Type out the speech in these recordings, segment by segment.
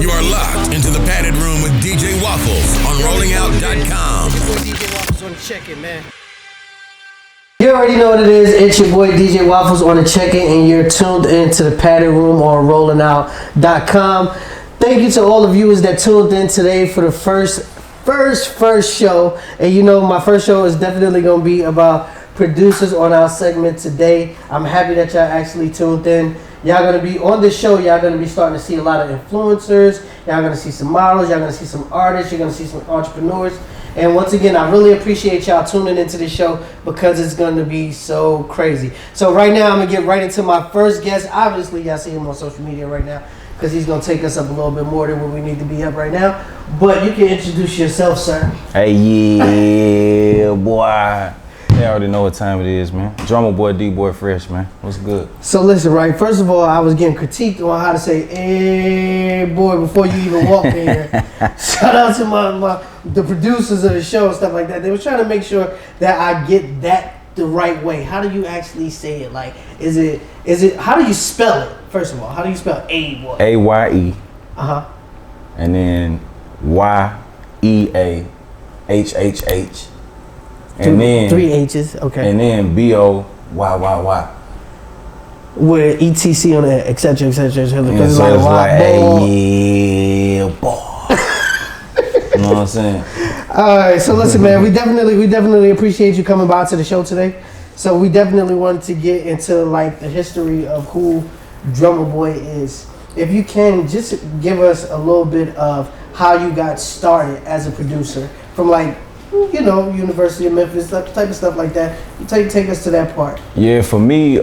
You are locked into the padded room with DJ Waffles on rollingout.com. DJ Waffles on the check-in, man. You already know what it is. It's your boy DJ Waffles on the check-in, and you're tuned into the padded room on rollingout.com. Thank you to all the viewers that tuned in today for the first show. And you know, my first show is definitely going to be about producers on our segment today. I'm happy that y'all actually tuned in. Y'all going to be on this show. Y'all going to be starting to see a lot of influencers. Y'all going to see some models. Y'all going to see some artists. You're going to see some entrepreneurs. And once again, I really appreciate y'all tuning into the show because it's going to be so crazy. So right now, I'm going to get right into my first guest. Obviously, y'all see him on social media right now because he's going to take us up a little bit more than what we need to be up right now. But you can introduce yourself, sir. Hey, yeah, boy. They already know what time it is, man. Drumma Boy, D-Boy Fresh, man. What's good? So listen, right, first of all, I was getting critiqued on how to say, hey, boy, before you even walk in here. Shout out to the producers of the show and stuff like that. They were trying to make sure that I get that the right way. How do you actually say it? Like, is it, how do you spell it, first of all? How do you spell A-Boy? A-Y-E. Uh-huh. And then Y-E-A-H-H-H. And then 3 H's, okay. And then B-O-Y-Y-Y. With ETC on it, etc., etc., etc. Because so it's like, hey, boy. You know what I'm saying? All right, so listen, man, we definitely appreciate you coming by to the show today. So we definitely wanted to get into like the history of who Drumma Boy is. If you can, just give us a little bit of how you got started as a producer from like, you know, University of Memphis, type of stuff like that. Take us to that part. Yeah, for me,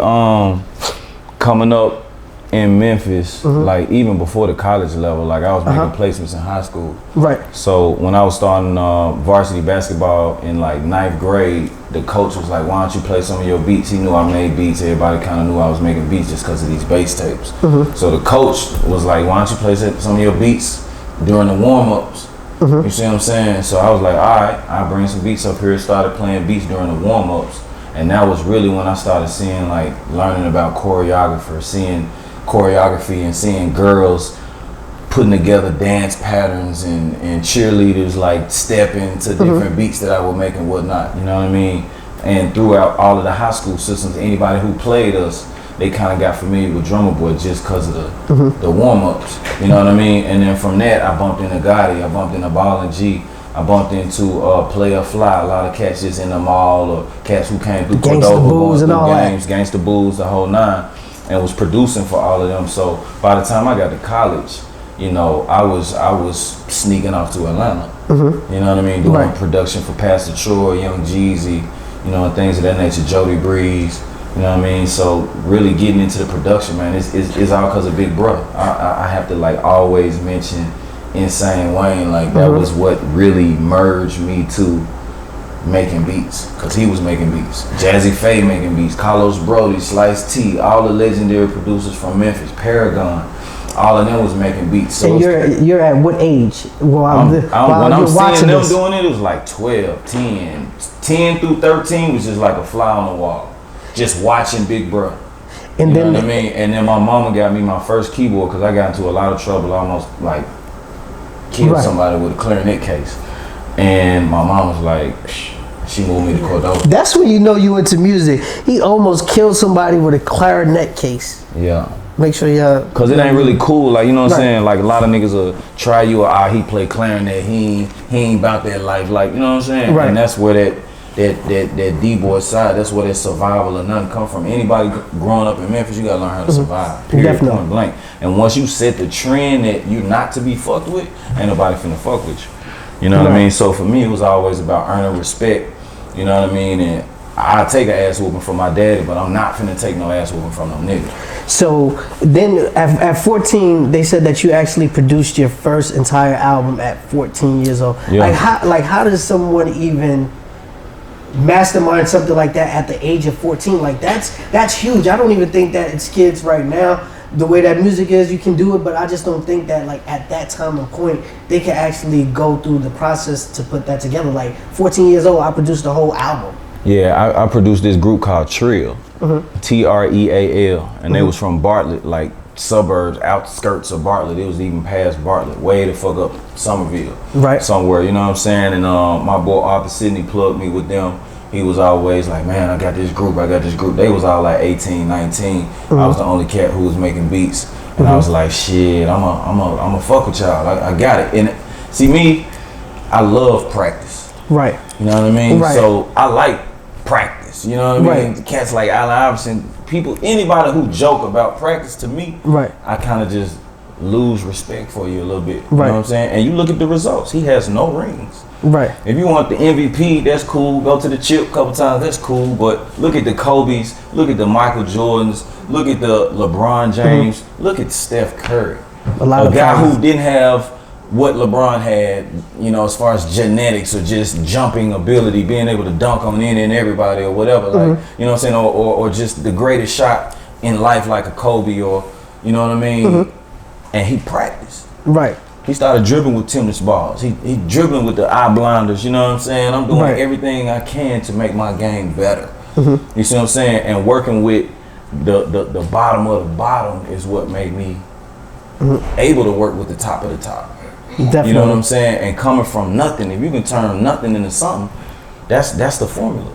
coming up in Memphis, like even before the college level, like I was making placements in high school. Right. So when I was starting varsity basketball in like 9th grade, the coach was like, why don't you play some of your beats? He knew I made beats. Everybody kind of knew I was making beats just because of these bass tapes. So the coach was like, why don't you play some of your beats during the warm-ups? You see what I'm saying? So I was like, all right, I'll bring some beats up here. Started playing beats during the warm-ups. And that was really when I started seeing, like, learning about seeing choreography and seeing girls putting together dance patterns and cheerleaders, like, stepping to different beats that I would make and whatnot. You know what I mean? And throughout all of the high school systems, anybody who played us, they kind of got familiar with Drumma Boy just because of the warm-ups, you know what I mean? And then from that, I bumped into Gotti, I bumped into Ball and G, I bumped into Player Fly, a lot of cats just in the mall, or cats who came through Cordova, going through games, Gangsta Booze, the whole nine, and was producing for all of them. So by the time I got to college, you know, I was sneaking off to Atlanta, you know what I mean? Doing production for Pastor Troy, Young Jeezy, you know, and things of that nature, Jody Breeze. You know what I mean? So really getting into the production, man, it's all because of Big Bro. I have to like always mention Insane Wayne. Like that was what really merged me to making beats, because he was making beats. Jazzy Faye making beats, Carlos Brody, Slice T, all the legendary producers from Memphis, Paragon, all of them was making beats. So and you're at what age? When I'm seeing them doing it, it was like 12, 10 through 13 was just like a fly on the wall. Just watching Big Bro. You know what I mean? And then my mama got me my first keyboard because I got into a lot of trouble. I almost like killed somebody with a clarinet case. And my mom was like, she moved me to Cordova. That's when you know you into music. He almost killed somebody with a clarinet case. Yeah. Make sure y'all. Because it ain't really cool. Like, you know what I'm saying? Like, a lot of niggas will try you or he play clarinet. He ain't about that life. Like, you know what I'm saying? Right. And that's where that D-boy side, that's where that survival or nothing come from. Anybody growing up in Memphis, you gotta learn how to survive. Period, point blank. And once you set the trend that you not to be fucked with, ain't nobody finna fuck with you. You know what I mean? So for me, it was always about earning respect. You know what I mean? And I take an ass whooping from my daddy, but I'm not finna take no ass whooping from no nigga. So then at 14, they said that you actually produced your first entire album at 14 years old. Yeah. How does someone even mastermind something like that at the age of 14? Like that's huge. I don't even think that it's kids right now, the way that music is, you can do it, but I just don't think that like at that time and point they can actually go through the process to put that together. Like 14 years old, I produced a whole album. Yeah, I produced this group called Trill, Treal, and they was from Bartlett, like suburbs, outskirts of Bartlett. It was even past Bartlett, way the fuck up Somerville, Right. somewhere. You know what I'm saying? And my boy Arthur Sidney plugged me with them. He was always like, man, I got this group. They was all like 18, 19. I was the only cat who was making beats, and I was like, shit, I'm a fuck with y'all. I got it. And see me, I love practice. Right. You know what I mean? Right. So I like practice. You know what I mean? Right. Cats like Allen Iverson, people, anybody who joke about practice, to me, Right. I kind of just lose respect for you a little bit. You Right. know what I'm saying? And you look at the results. He has no rings. Right. If you want the MVP, that's cool. Go to the chip a couple times, that's cool. But look at the Kobe's, look at the Michael Jordans, look at the LeBron James, look at Steph Curry. A lot of guy times. who didn't have what LeBron had, you know, as far as genetics or just jumping ability, being able to dunk on any and everybody or whatever, like, you know what I'm saying, or just the greatest shot in life like a Kobe, or, you know what I mean? And he practiced. Right. He started dribbling with tennis balls. He dribbling with the eye blinders, you know what I'm saying? I'm doing Right. everything I can to make my game better. You see what I'm saying? And working with the bottom of the bottom is what made me able to work with the top of the top. Definitely. You know what I'm saying? And coming from nothing, if you can turn nothing into something, that's the formula.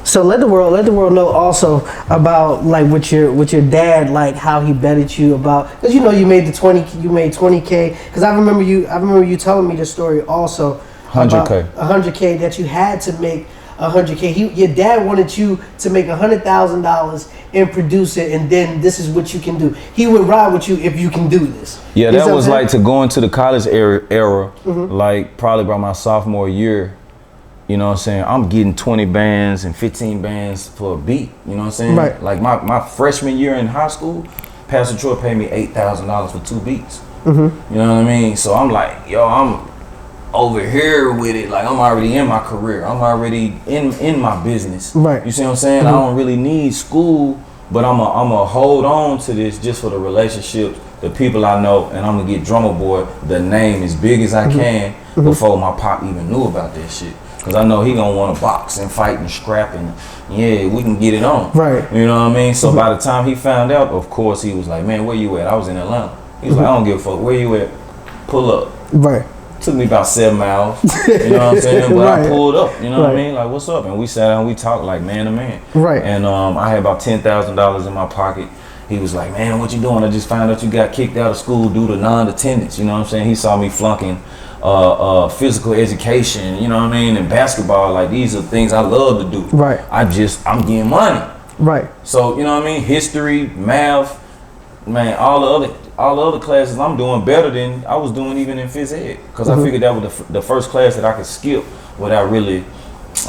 So let the world know also about like with your dad, like how he betted you about, because you know you made 20K. Because I remember you telling me the story also. 100K. 100K that you had to make 100K. Your dad wanted you to make $100,000 and produce it, and then this is what you can do. He would ride with you if you can do this. Yeah, Is that what was I'm like saying? to go into the college era, like probably by my sophomore year. You know what I'm saying? I'm getting 20 bands and 15 bands for a beat. You know what I'm saying? Right. Like my freshman year in high school, Pastor Troy paid me $8,000 for 2 beats. You know what I mean? So I'm like, yo, I'm over here with it. Like I'm already in my career. I'm already in my business. Right. You see what I'm saying? I don't really need school, but I'm a hold on to this just for the relationships, the people I know, and I'm gonna get Drumma Boy the name as big as I can before my pop even knew about that shit. Cause I know he gonna want to box and fight and scrap, and yeah, we can get it on. Right. You know what I mean? So by the time he found out, of course he was like, man, where you at? I was in Atlanta. He was like, I don't give a fuck. Where you at? Pull up. Right. Took me about 7 miles. You know what I'm saying? But Right. I pulled up. You know what I Right. mean? Like, what's up? And we sat down, we talked like man to man. Right. And I had about $10,000 in my pocket. He was like, man, what you doing? I just found out you got kicked out of school due to non-attendance. You know what I'm saying? He saw me flunking physical education, you know what I mean, and basketball. Like, these are things I love to do. Right. I'm getting money. Right. So, you know what I mean? History, math, man, all the other classes I'm doing better than I was doing even in phys ed. Because I figured that was the first class that I could skip without really,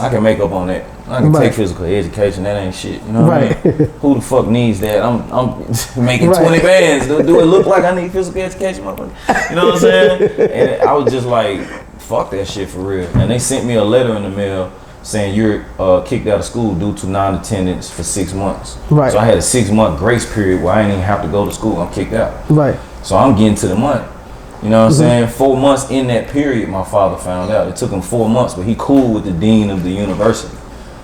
I can make up on that. I can Right. take physical education, that ain't shit. You know what Right. I mean? Who the fuck needs that? I'm making Right. 20 bands. Do it look like I need physical education, motherfucker? You know what I'm saying? And I was just like, fuck that shit for real. And they sent me a letter in the mail saying you're kicked out of school due to non-attendance for 6 months. Right. So I had a 6-month grace period where I didn't even have to go to school. I'm kicked out. Right. So I'm getting to the money. You know what I'm saying? 4 months in that period, my father found out. It took him 4 months, but he cool with the dean of the university.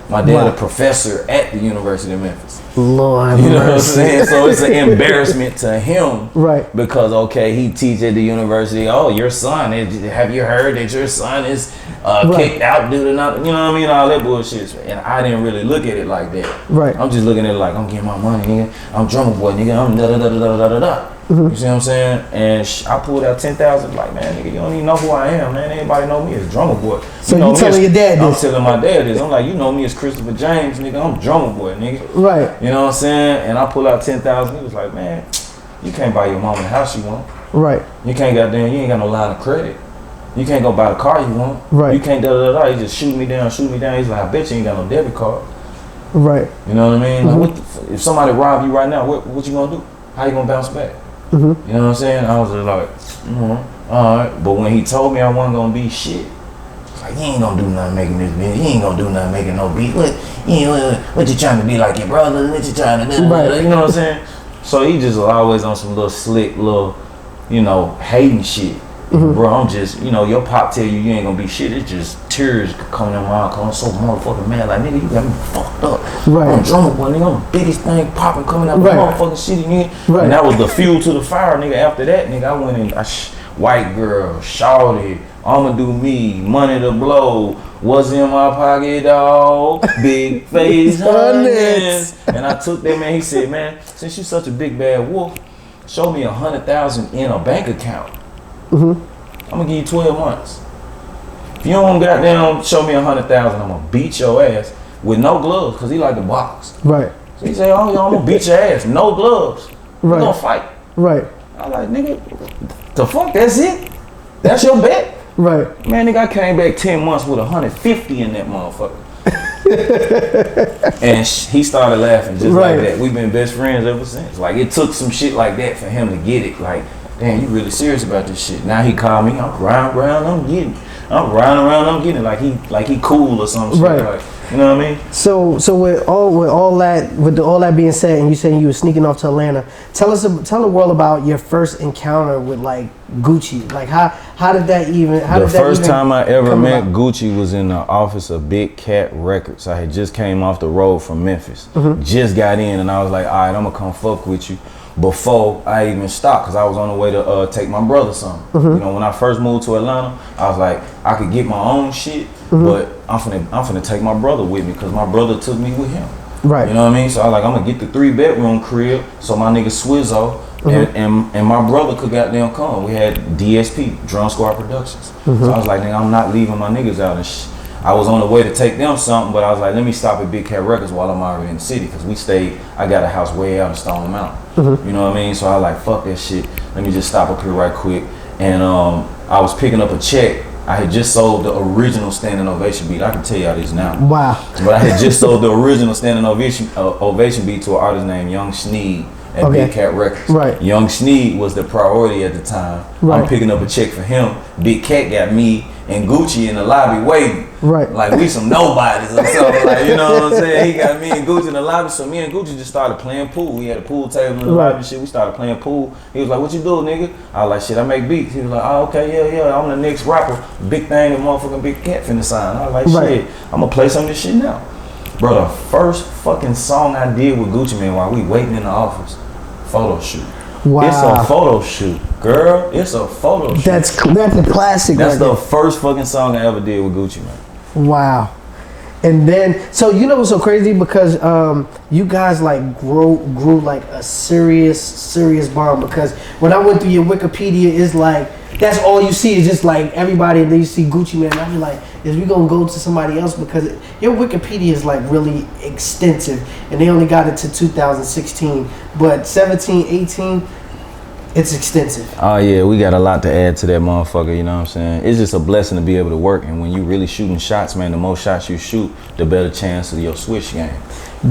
My dad, Wow. a professor at the University of Memphis. Lord have You know what I'm mercy. saying? So it's an embarrassment to him. Right. Because, okay, he teach at the university. Oh, your son, have you heard that your son is kicked out due to nothing? You know what I mean? All that bullshit. And I didn't really look at it like that. Right. I'm just looking at it like, I'm getting my money, nigga. I'm Drumma Boy, nigga. I'm da-da-da-da-da-da-da. You see what I'm saying? And I pulled out 10,000, like, man, nigga, you don't even know who I am, man. Everybody know me as Drumma Boy. So know you me telling as- your dad I'm this? telling my dad this. I'm like, you know me as Christopher James, nigga. I'm Drumma Boy, nigga. Right. You know what I'm saying? And I pulled out 10,000. He was like, man, you can't buy your mama the house you want. Right. You can't goddamn, you ain't got no line of credit. You can't go buy the car you want. Right. You can't da-da-da-da. He just shoot me down. He's like, I bet you ain't got no debit card. Right. You know what I mean? Like, if somebody robbed you right now, what you gonna do? How you gonna bounce back? You know what I'm saying? I was just like, all right. But when he told me I wasn't gonna be shit, I was like, you ain't gonna do nothing making this beat. You ain't gonna do nothing making no beat. What you trying to be like your brother? What you trying to do? Right. You know what I'm saying? So he just was always on some little slick, little, you know, hating shit. Bro, I'm just, you know, your pop tell you ain't gonna be shit. It's just tears coming in my eye, cause I'm so motherfucking mad. Like, nigga, you got me fucked up. Right. I'm Drumma Boy, nigga. I'm the biggest thing popping coming out the motherfucking city, nigga. Right. And that was the fuel to the fire, nigga. After that, nigga, I went in, white girl, shawty, I'ma do me, money to blow. What's in my pocket, dog? Big face, hundreds. And I took that, man. He said, man, since you such a big bad wolf, show me 100,000 in a bank account. I'm gonna give you 12 months. If you don't goddamn show me 100,000, I'm gonna beat your ass with no gloves, cause he like to box. Right. So he said, oh, I'm gonna beat your ass, no gloves. We Right. gonna fight. Right. I like, nigga, the fuck? That's it? That's your bet? Right. Man, nigga, I came back 10 months with 150 in that motherfucker. And he started laughing just like that. We've been best friends ever since. Like, it took some shit like that for him to get it. Like, damn, you really serious about this shit. Now he called me, I'm riding around, I'm getting it. I'm riding around, I'm getting it. Like he cool or some shit. Right. Like, you know what I mean? So with all that being said, and you saying you were sneaking off to Atlanta, tell the world about your first encounter with like Gucci. Like how did that even? The first time I ever met Gucci was in the office of Big Cat Records. I had just came off the road from Memphis, just got in, and I was like, all right, I'm gonna come fuck with you. Before I even stopped, because I was on the way to take my brother something. You know, when I first moved to Atlanta, I was like, I could get my own shit, but I'm finna take my brother with me, because my brother took me with him. Right. You know what I mean? So I was like, I'm gonna get the 3-bedroom crib, so my nigga Swizzo and my brother could goddamn come. We had DSP, Drum Squad Productions. So I was like, nigga, I'm not leaving my niggas out and I was on the way to take them something, but I was like, let me stop at Big Cat Records while I'm already in the city, because I got a house way out in Stone Mountain. You know what I mean? So I was like, fuck that shit. Let me just stop up here right quick. And I was picking up a check. I had just sold the original Standing Ovation beat. I can tell y'all this now. Wow. But I had just sold the original Standing Ovation beat to an artist named Young Sneed at Big Cat Records. Right. Young Sneed was the priority at the time. Right. I'm picking up a check for him. Big Cat got me and Gucci in the lobby waiting. Right. Like we some nobodies or something. Like, you know what I'm saying? He got me and Gucci in the lobby. So me and Gucci just started playing pool. We had a pool table in the lobby and shit. We started playing pool. He was like, what you do, nigga? I was like, shit, I make beats. He was like, oh, okay, yeah, I'm the next rapper. Big thing and motherfucking Big Cat finna sign. I was like, shit, I'm gonna play some of this shit now. Bro, the first fucking song I did with Gucci Mane while we waiting in the office, photo shoot. Wow. It's a photo shoot, girl. It's a photo shoot. That's a classic. That's the first fucking song I ever did with Gucci Mane. Wow. And then, so you know what's so crazy, because you guys like grew like a serious bond, because when I went through your Wikipedia, it's like that's all you see is just like everybody, and then you see Gucci Mane, and I be like, is we gonna go to somebody else, because your Wikipedia is like really extensive, and they only got it to 2016, but 17, 18, it's extensive. Oh yeah, we got a lot to add to that motherfucker, you know what I'm saying? It's just a blessing to be able to work, and when you really shooting shots, man, the more shots you shoot, the better chance of your switch game.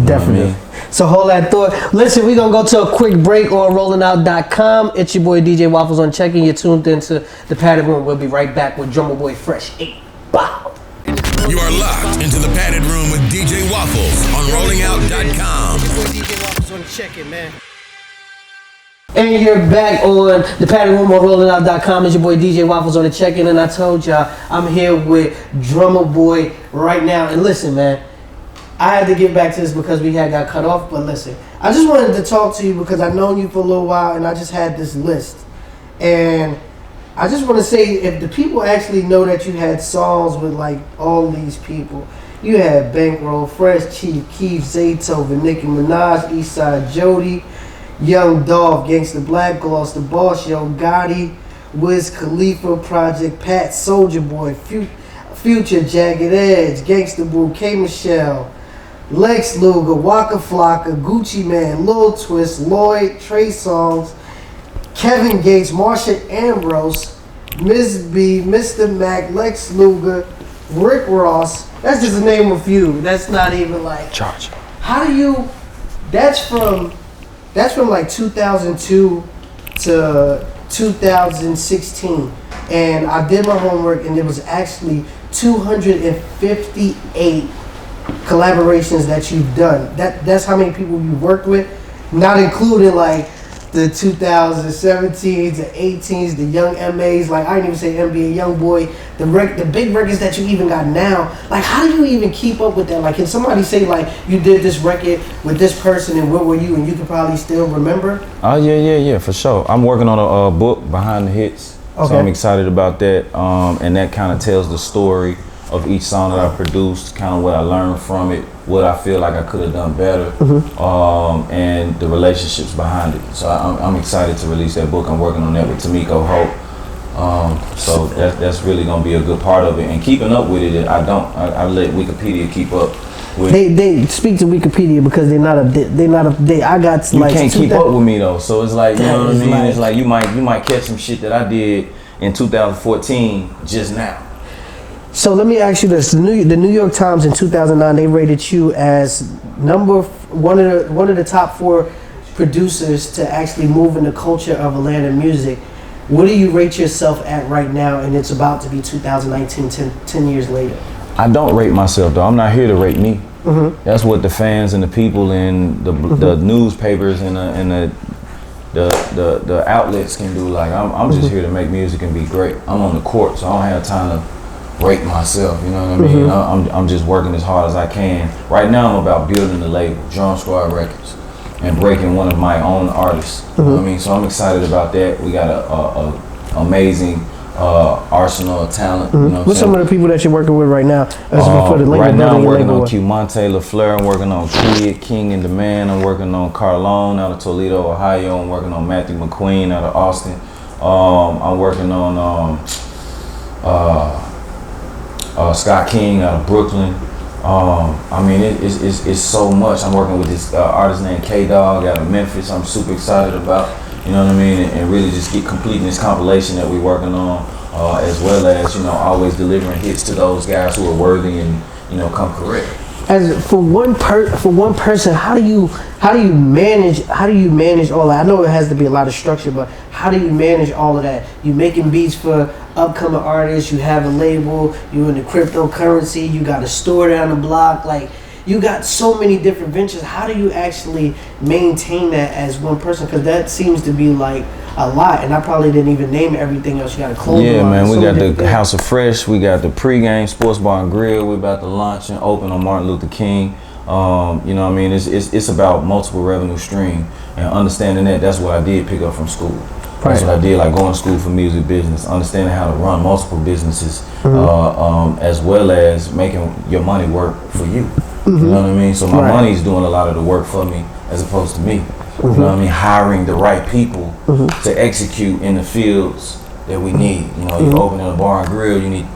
Definitely. So hold that thought. Listen, we're going to go to a quick break on rollingout.com. It's your boy DJ Waffles on checking. You're tuned into the Padded Room. We'll be right back with Drumma Boy Fresh 8. Bow. You are locked into the Padded Room with DJ Waffles on rollingout.com. Your boy DJ Waffles on checking, man. And you're back on the Padded Room on rollingout.com. It's your boy DJ Waffles on the check-in, and I told y'all I'm here with Drumma Boy right now. And listen, man, I had to get back to this because we had got cut off, but listen, I just wanted to talk to you because I've known you for a little while, and I just had this list. And I just want to say, if the people actually know that you had songs with like all these people, you had Bankroll, Fresh, Chief Keef, Zaytoven, Nicki Minaj, Eastside Jody, Young Dolph, Gangsta Black, Gloss the Boss, Yo Gotti, Wiz Khalifa, Project Pat, Soulja Boy, Future, Jagged Edge, Gangsta Boo, K Michelle, Lex Luger, Waka Flocka, Gucci Mane, Lil Twist, Lloyd, Trey Songz, Kevin Gates, Marsha Ambrose, Miss B, Mr. Mac, Lex Luger, Rick Ross. That's just to name a few. That's not even like Charge. How do you? That's from like 2002 to 2016, and I did my homework, and there was actually 258 collaborations that you've done. That's how many people you worked with, not including like the 2017s, the 18s, the young MAs, like I didn't even say NBA, young boy, the big records that you even got now. Like, how do you even keep up with that? Like, can somebody say like you did this record with this person and where were you, and you can probably still remember? Oh yeah, for sure. I'm working on a book, Behind the Hits. Okay. So I'm excited about that, and that kind of tells the story of each song that I produced, kind of what I learned from it, what I feel like I could have done better, and the relationships behind it. So I'm excited to release that book. I'm working on that with Tamiko Hope. So that's really gonna be a good part of it. And keeping up with it, I let Wikipedia keep up. They speak to Wikipedia because they're not up to date. I got you can't keep up with me though, so it's like, you know what I mean. It's like you might catch some shit that I did in 2014 just now. So let me ask you this: the New York Times in 2009 they rated you as one of the top 4 producers to actually move in the culture of Atlanta music. What do you rate yourself at right now? And it's about to be 2019, 10 years later. I don't rate myself though. I'm not here to rate me. That's what the fans and the people and the newspapers and the outlets can do. Like I'm just here to make music and be great. I'm on the court, so I don't have time to rate myself. You know what I mean? I'm just working as hard as I can. Right now I'm about building the label, Drum Squad Records, and breaking one of my own artists. You know what I mean? So I'm excited about that. We got a amazing arsenal of talent. You know what's some of the people that you're working with right now? Right now I'm working on Q Monte LaFleur, I'm working on Kid King and Demand, I'm working on Carlone out of Toledo, Ohio, I'm working on Matthew McQueen out of Austin, I'm working on Scott King out of Brooklyn. I mean it's so much. I'm working with this artist named K-Dog out of Memphis. I'm super excited about, you know what I mean, and really just completing this compilation that we're working on, as well as, you know, always delivering hits to those guys who are worthy and, you know, come correct. As for one person, how do you manage all that? I know it has to be a lot of structure, but how do you manage all of that? You making beats for upcoming artists, you have a label, you in the cryptocurrency, you got a store down the block, like you got so many different ventures. How do you actually maintain that as one person? Because that seems to be like a lot, and I probably didn't even name everything else. You got a clothing line. Man, we got the House of Fresh, we got the pregame sports bar and grill. We're about to launch and open on Martin Luther King. You know what I mean? It's about multiple revenue stream, and understanding that's what I did pick up from school. That's what I did, like going to school for music business, understanding how to run multiple businesses, as well as making your money work for you. You know what I mean? So my money's doing a lot of the work for me as opposed to me. You know what I mean? Hiring the right people to execute in the fields that we need. You know, you open a bar and grill, you need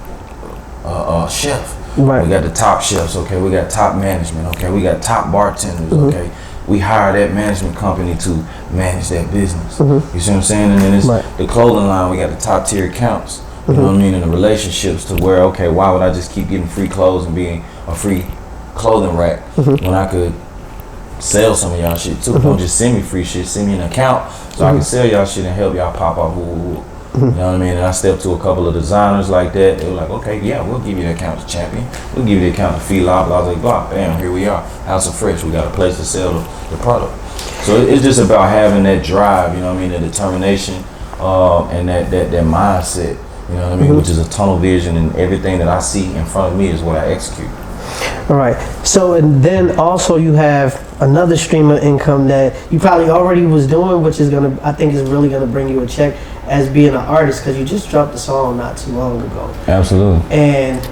a chef. We got the top chefs, okay? We got top management, okay? We got top bartenders, okay? We hire that management company to manage that business. You see what I'm saying? And then it's the clothing line, we got the top tier accounts. You know what I mean? And the relationships to where, okay, why would I just keep getting free clothes and being a free clothing rack when I could sell some of y'all shit too? Don't just send me free shit, send me an account so I can sell y'all shit and help y'all pop off. You know what I mean? And I stepped to a couple of designers like that. They were like, okay, yeah, we'll give you the account to Champion. We'll give you the account to Fila, blah, blah, blah. Bam, here we are. House of Fresh. We got a place to sell the product. So it's just about having that drive, you know what I mean, the determination, and that mindset, you know what I mean, which is a tunnel vision, and everything that I see in front of me is what I execute. All right. So, and then also you have another stream of income that you probably already was doing, which is I think is really gonna bring you a check as being an artist, because you just dropped a song not too long ago. Absolutely. And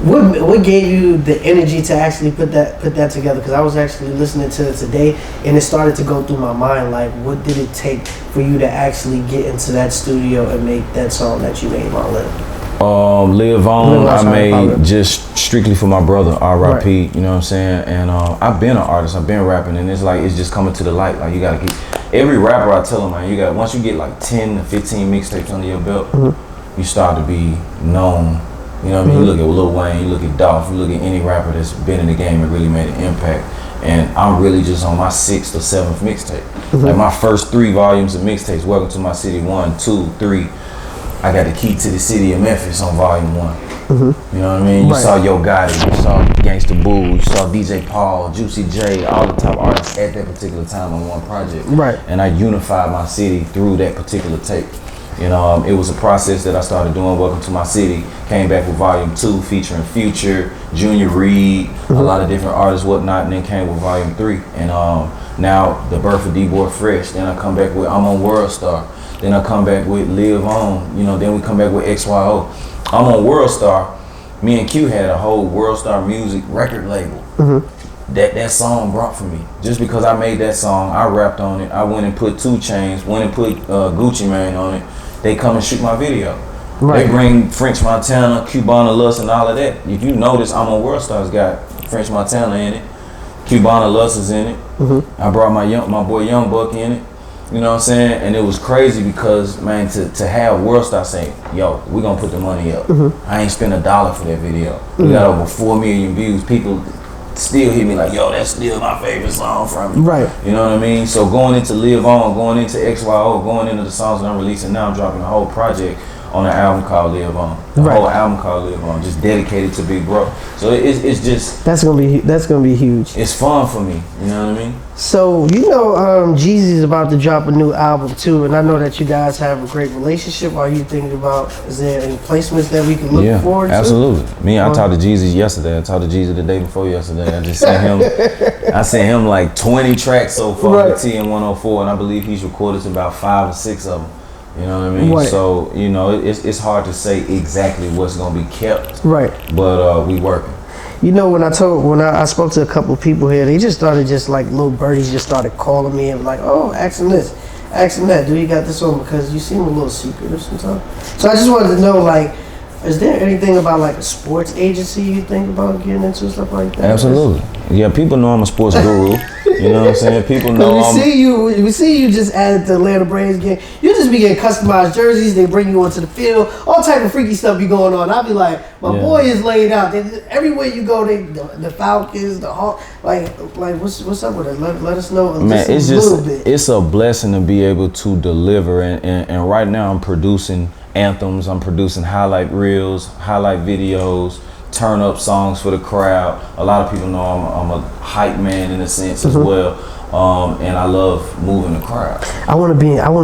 what gave you the energy to actually put that together? Because I was actually listening to it today, and it started to go through my mind. Like, what did it take for you to actually get into that studio and make that song that you made, my lip? Levon, I made just strictly for my brother, R.I.P. You know what I'm saying? And I've been an artist, I've been rapping, and it's just coming to the light. Like, you gotta keep, every rapper I tell them, man, once you get like 10 to 15 mixtapes under your belt, you start to be known. You know what I mean? You look at Lil Wayne, you look at Dolph, you look at any rapper that's been in the game and really made an impact. And I'm really just on my 6th or 7th mixtape. Like, my first 3 volumes of mixtapes, Welcome to My City 1, 2, 3. I got the Key to the City of Memphis on volume 1. You know what I mean? You saw Yo Gotti, you saw Gangsta Boo, you saw DJ Paul, Juicy J, all the top artists at that particular time on one project. Right. And I unified my city through that particular tape. You know, it was a process that I started doing. Welcome to My City. Came back with Volume 2 featuring Future, Junior Reed, a lot of different artists, whatnot, and then came with Volume 3. And now the birth of D-Boy Fresh. Then I come back with I'm on World Star. Then I come back with Levon. You know, then we come back with XYO. I'm on World Star. Me and Q had a whole World Star Music record label. That song brought for me. Just because I made that song, I rapped on it. I went and put 2 Chainz, went and put Gucci Mane on it. They come and shoot my video. They bring French Montana, Cubana Lust, and all of that. If you notice, I'm on World Star's got French Montana in it. Cubana Lust is in it. I brought my boy Young Buck in it. You know what I'm saying? And it was crazy because, man, to have World Star say, yo, we gonna put the money up. I ain't spent $1 for that video. We got over 4 million views. People still hit me like, yo, that's still my favorite song from you. Right. You know what I mean? So going into Live On, going into XYO, going into the songs that I'm releasing now, I'm dropping a whole project on an album called Live On. The whole album called Live On, just dedicated to Big Bro. So it's just that's gonna be huge. It's fun for me. You know what I mean? So you know, Jeezy's about to drop a new album too, and I know that you guys have a great relationship. Are you thinking about, is there any placements that we can look forward to? Absolutely. Me, I talked to Jeezy yesterday. I talked to Jeezy the day before yesterday. I just sent him. I sent him like 20 tracks so far with TN104, and I believe he's recorded about 5 or 6 of them. You know what I mean? So, you know, it's hard to say exactly what's gonna be kept. But we working. You know, when I spoke to a couple of people here, they just started like little birdies just started calling me and like, oh, ask him this, ask him that. Do you got this on? Because you seem a little secretive sometimes. So I just wanted to know, like, is there anything about like a sports agency you think about getting into, stuff like that? Absolutely. Yeah, people know I'm a sports guru. You know what I'm saying? People know we see you just added the Atlanta Braves game. You just be getting customized jerseys. They bring you onto the field. All type of freaky stuff be going on. I'll be like, my boy is laid out. Everywhere you go, the Falcons, the Hawks. Like what's up with it? Let us know. Man, it's just it's a blessing to be able to deliver. And right now I'm producing anthems. I'm producing highlight reels, highlight videos, turn up songs for the crowd. A lot of people know I'm a hype man in a sense as well, and I love moving the crowd. I want to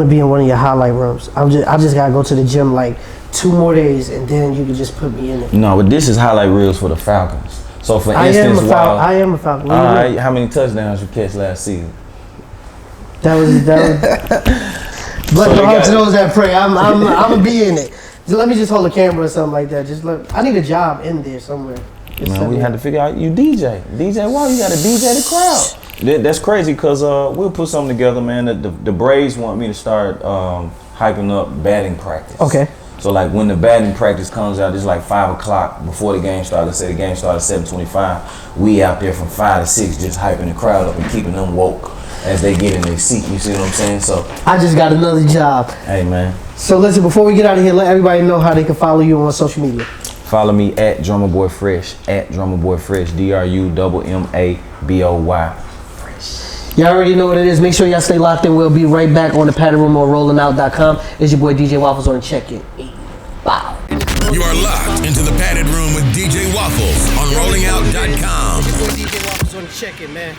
be in one of your highlight rooms. I just gotta go to the gym like 2 more days, and then you can just put me in it. No, but this is highlight reels for the Falcons. So for instance, I am a Falcon. All right, how many touchdowns you catch last season? That was. Bless the hearts of those that pray. I'm gonna be in it. Let me just hold a camera or something like that. I need a job in there somewhere. Man, we had to figure out you DJ. Wow, you got to DJ the crowd. That's crazy because we'll put something together, man. The Braves want me to start hyping up batting practice. Okay. So like when the batting practice comes out, it's like 5 o'clock before the game started. Let's say the game started at 7:25. We out there from 5 to 6 just hyping the crowd up and keeping them woke as they get in their seat. You see what I'm saying? So I just got another job. Hey, man. So listen, before we get out of here, let everybody know how they can follow you on social media. Follow me at Drumma Boy Fresh, at Drumma Boy Fresh, DRUMMABOY Fresh. Y'all already know what it is. Make sure y'all stay locked in. We'll be right back on the Pattern Room or rollingout.com. It's your boy DJ Waffles on Check-In. Wow. You are locked into the Padded Room with DJ Waffles on rollingout.com. It's your boy DJ Waffles on Check-In, man.